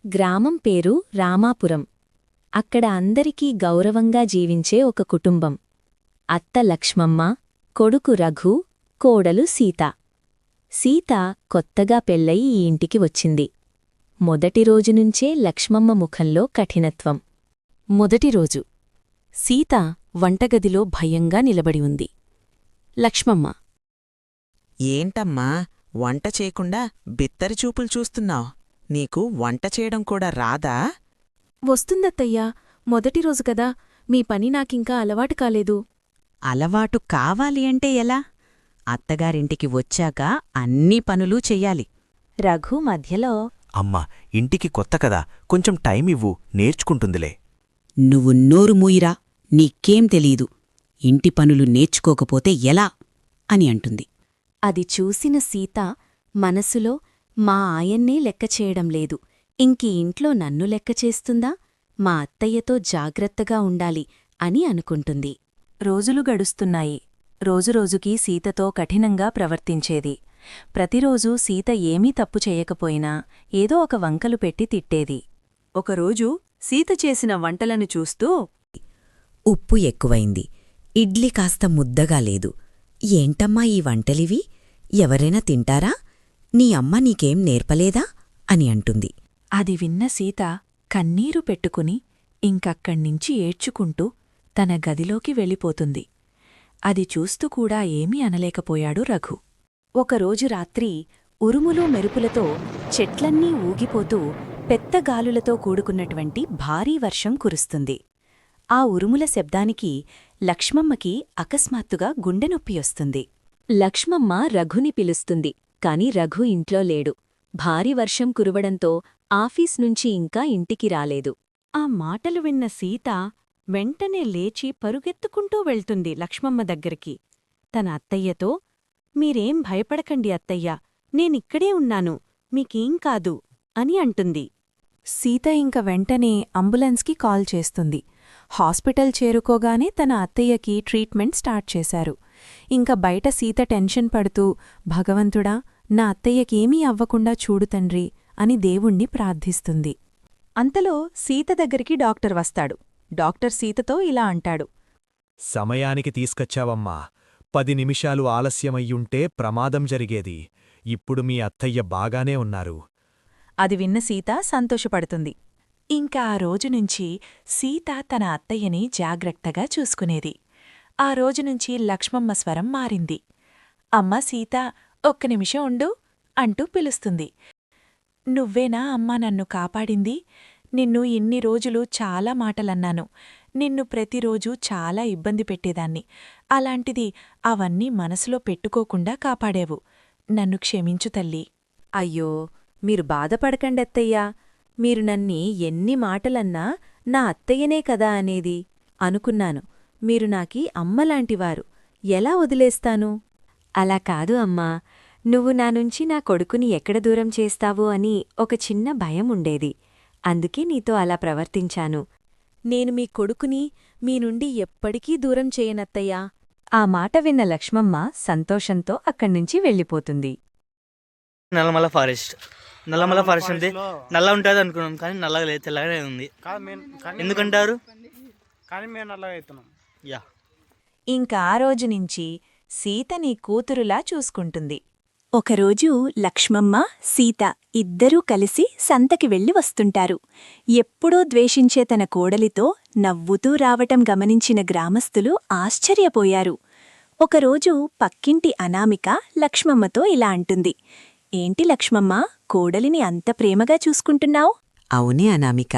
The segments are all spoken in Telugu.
గ్రామం పేరు రామాపురం. అక్కడ అందరికీ గౌరవంగా జీవించే ఒక కుటుంబం. అత్త లక్ష్మమ్మ, కొడుకు రఘు, కోడలు సీత. సీత కొత్తగా పెళ్ళయి ఈ ఇంటికి వచ్చింది. మొదటి రోజునుంచే లక్ష్మమ్మ ముఖంలో కఠినత్వం. మొదటి రోజు సీత వంటగదిలో భయంగా నిలబడి ఉంది. లక్ష్మమ్మ: ఏంటమ్మా, వంట చేయకుండా బిత్తరిచూపులు చూస్తున్నావ్? నీకు వంట చేయడం కూడా రాదా? వస్తుందత్తయ్యా, మొదటి రోజు కదా, మీ పని నాకింకా అలవాటు కాలేదు. అలవాటు కావాలి అంటే ఎలా? అత్తగారింటికి వచ్చాక అన్ని పనులూ చెయ్యాలి. రఘు మధ్యలో: అమ్మా, ఇంటికి కొత్త కదా, కొంచెం టైమివ్వు, నేర్చుకుంటుందిలే. నువ్వు నోరు మూయిరా, నీకేం తెలీదు. ఇంటి పనులు నేర్చుకోకపోతే ఎలా అని అంటుంది. అది చూసిన సీత మనసులో మా ఆయన్నే లెక్కచేయడం లేదు, ఇంకీ ఇంట్లో నన్ను లెక్కచేస్తుందా? మా అత్తయ్యతో జాగ్రత్తగా ఉండాలి అని అనుకుంటుంది. రోజులు గడుస్తున్నాయి. రోజురోజుకీ సీతతో కఠినంగా ప్రవర్తించేది. ప్రతిరోజూ సీత ఏమీ తప్పు చేయకపోయినా ఏదో ఒక వంకలు పెట్టి తిట్టేది. ఒకరోజు సీత చేసిన వంటలను చూస్తూ: ఉప్పు ఎక్కువైంది, ఇడ్లీ కాస్త ముద్దగా లేదు. ఏంటమ్మా ఈ వంటలివి? ఎవరైనా తింటారా? నీ అమ్మ నీకేం నేర్పలేదా అని అంటుంది. అది విన్న సీత కన్నీరు పెట్టుకుని ఇంకక్కడ్నించి ఏడ్చుకుంటూ తన గదిలోకి వెళ్ళిపోతుంది. అది చూస్తూ కూడా ఏమీ అనలేకపోయాడు రఘు. ఒకరోజు రాత్రి ఉరుములు మెరుపులతో చెట్లన్నీ ఊగిపోతూ పెద్ద గాలులతో కూడుకున్నటువంటి భారీ వర్షం కురుస్తుంది. ఆ ఉరుముల శబ్దానికి లక్ష్మమ్మకి అకస్మాత్తుగా గుండెనొప్పియొస్తుంది. లక్ష్మమ్మ రఘుని పిలుస్తుంది, కాని రఘు ఇంట్లో లేడు. భారీ వర్షం కురవడంతో ఆఫీస్ నుంచి ఇంకా ఇంటికి రాలేదు. ఆ మాటలు విన్న సీత వెంటనే లేచి పరుగెత్తుకుంటూ వెళ్తుంది లక్ష్మమ్మ దగ్గరికి. తన అత్తయ్యతో: మీరేం భయపడకండి అత్తయ్యా, నేనిక్కడే ఉన్నాను, మీకేం కాదు అని అంటుంది. సీత ఇంక వెంటనే అంబులెన్స్కి కాల్ చేస్తుంది. హాస్పిటల్ చేరుకోగానే తన అత్తయ్యకి ట్రీట్మెంట్ స్టార్ట్ చేశారు. ఇంక బయట సీత టెన్షన్ పడుతూ: భగవంతుడా, నా అత్తయ్యకేమీ అవ్వకుండా చూడు తండ్రి అని దేవుణ్ణి ప్రార్థిస్తుంది. అంతలో సీత దగ్గరికి డాక్టర్ వస్తాడు. డాక్టర్ సీతతో ఇలా అంటాడు: సమయానికి తీసుకొచ్చావమ్మా. 10 నిమిషాలు ఆలస్యమయ్యుంటే ప్రమాదం జరిగేది. ఇప్పుడు మీ అత్తయ్య బాగానే ఉన్నారు. అది విన్న సీత సంతోషపడుతుంది. ఇంకా ఆ రోజునుంచి సీత తన అత్తయ్యని జాగ్రత్తగా చూసుకునేది. ఆ రోజునుంచి లక్ష్మమ్మ స్వరం మారింది. అమ్మా సీత, ఒక్క నిమిషం ఉండు అంటూ పిలుస్తుంది. నువ్వేనా అమ్మా నన్ను కాపాడింది? నిన్ను ఇన్ని రోజులు చాలా మాటలన్నాను. నిన్ను ప్రతిరోజూ చాలా ఇబ్బంది పెట్టేదాన్ని. అలాంటిది అవన్నీ మనసులో పెట్టుకోకుండా కాపాడేవు. నన్ను క్షమించు తల్లీ. అయ్యో, మీరు బాధపడకండత్తయ్యా. మీరు నన్ని ఎన్ని మాటలన్నా నా అత్తయ్యనే కదా అనేది. అనుకున్నాను, మీరు నాకీ అమ్మలాంటివారు. ఎలా వదిలేస్తాను? అలా కాదు అమ్మా. నువ్వు నానుంచి నా కొడుకుని ఎక్కడ దూరం చేస్తావో అని ఒక చిన్న భయం ఉండేది. అందుకే నీతో అలా ప్రవర్తించాను. నేను మీ కొడుకుని మీ నుండి ఎప్పటికీ దూరం చేయనత్తయ్యా. ఆ మాట విన్న లక్ష్మమ్మ సంతోషంతో అక్కడ్నుంచి వెళ్ళిపోతుంది. నల్లమల ఫారెస్ట్ అంటే నల్ల ఉంటుంది అనుకున్నాం, కానీ నల్లగా లేదు, తెల్లగానే ఉంది. ఎందుకంటారు? యా. ఇంకా ఆ రోజునుంచి సీత నీ కూతురులా చూసుకుంటుంది. ఒకరోజు లక్ష్మమ్మ, సీత ఇద్దరూ కలిసి సంతకి వెళ్లి వస్తుంటారు. ఎప్పుడూ ద్వేషించే తన కోడలితో నవ్వుతూ రావటం గమనించిన గ్రామస్తులు ఆశ్చర్యపోయారు. ఒకరోజు పక్కింటి అనామిక లక్ష్మమ్మతో ఇలా అంటుంది: ఏంటి లక్ష్మమ్మ, కోడలిని అంత ప్రేమగా చూసుకుంటున్నావు? అవునే అనామిక,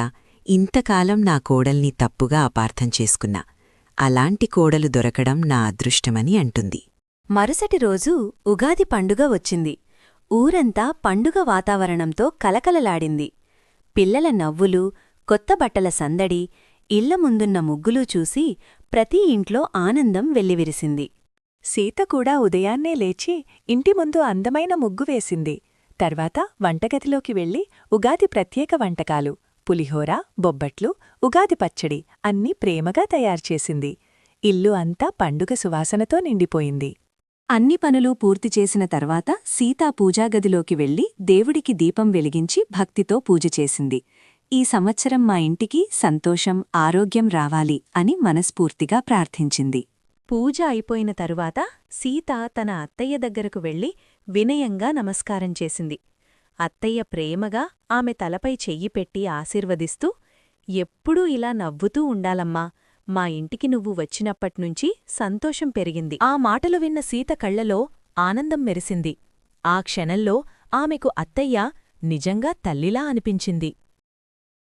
ఇంతకాలం నా కోడల్ని తప్పుగా అపార్థం చేసుకున్నా. అలాంటి కోడలు దొరకడం నా అదృష్టమని అంటుంది. మరుసటి రోజు ఉగాది పండుగ వచ్చింది. ఊరంతా పండుగ వాతావరణంతో కలకలలాడింది. పిల్లల నవ్వులు, కొత్త బట్టల సందడి, ఇళ్ల ముందున్న ముగ్గులు చూసి ప్రతి ఇంట్లో ఆనందం వెల్లివిరిసింది. సీత కూడా ఉదయాన్నే లేచి ఇంటి ముందు అందమైన ముగ్గు వేసింది. తర్వాత వంటగదిలోకి వెళ్లి ఉగాది ప్రత్యేక వంటకాలు, పులిహోర, బొబ్బట్లు, ఉగాది పచ్చడి అన్నీ ప్రేమగా తయారుచేసింది. ఇల్లు అంతా పండుగ సువాసనతో నిండిపోయింది. అన్ని పనులు పూర్తి చేసిన తర్వాత సీత పూజాగదిలోకి వెళ్లి దేవుడికి దీపం వెలిగించి భక్తితో పూజ చేసింది. ఈ సంవత్సరం మా ఇంటికి సంతోషం, ఆరోగ్యం రావాలి అని మనస్ఫూర్తిగా ప్రార్థించింది. పూజ అయిపోయిన తరువాత సీత తన అత్తయ్య దగ్గరకు వెళ్లి వినయంగా నమస్కారం చేసింది. అత్తయ్య ప్రేమగా ఆమె తలపై చెయ్యి పెట్టి ఆశీర్వదిస్తూ, ఎప్పుడూ ఇలా నవ్వుతూ ఉండాలమ్మా, మా ఇంటికి నువ్వు వచ్చినప్పట్నుంచి సంతోషం పెరిగింది. ఆ మాటలు విన్న సీత కళ్లలో ఆనందం మెరిసింది. ఆ క్షణంలో ఆమెకు అత్తయ్య నిజంగా తల్లిలా అనిపించింది.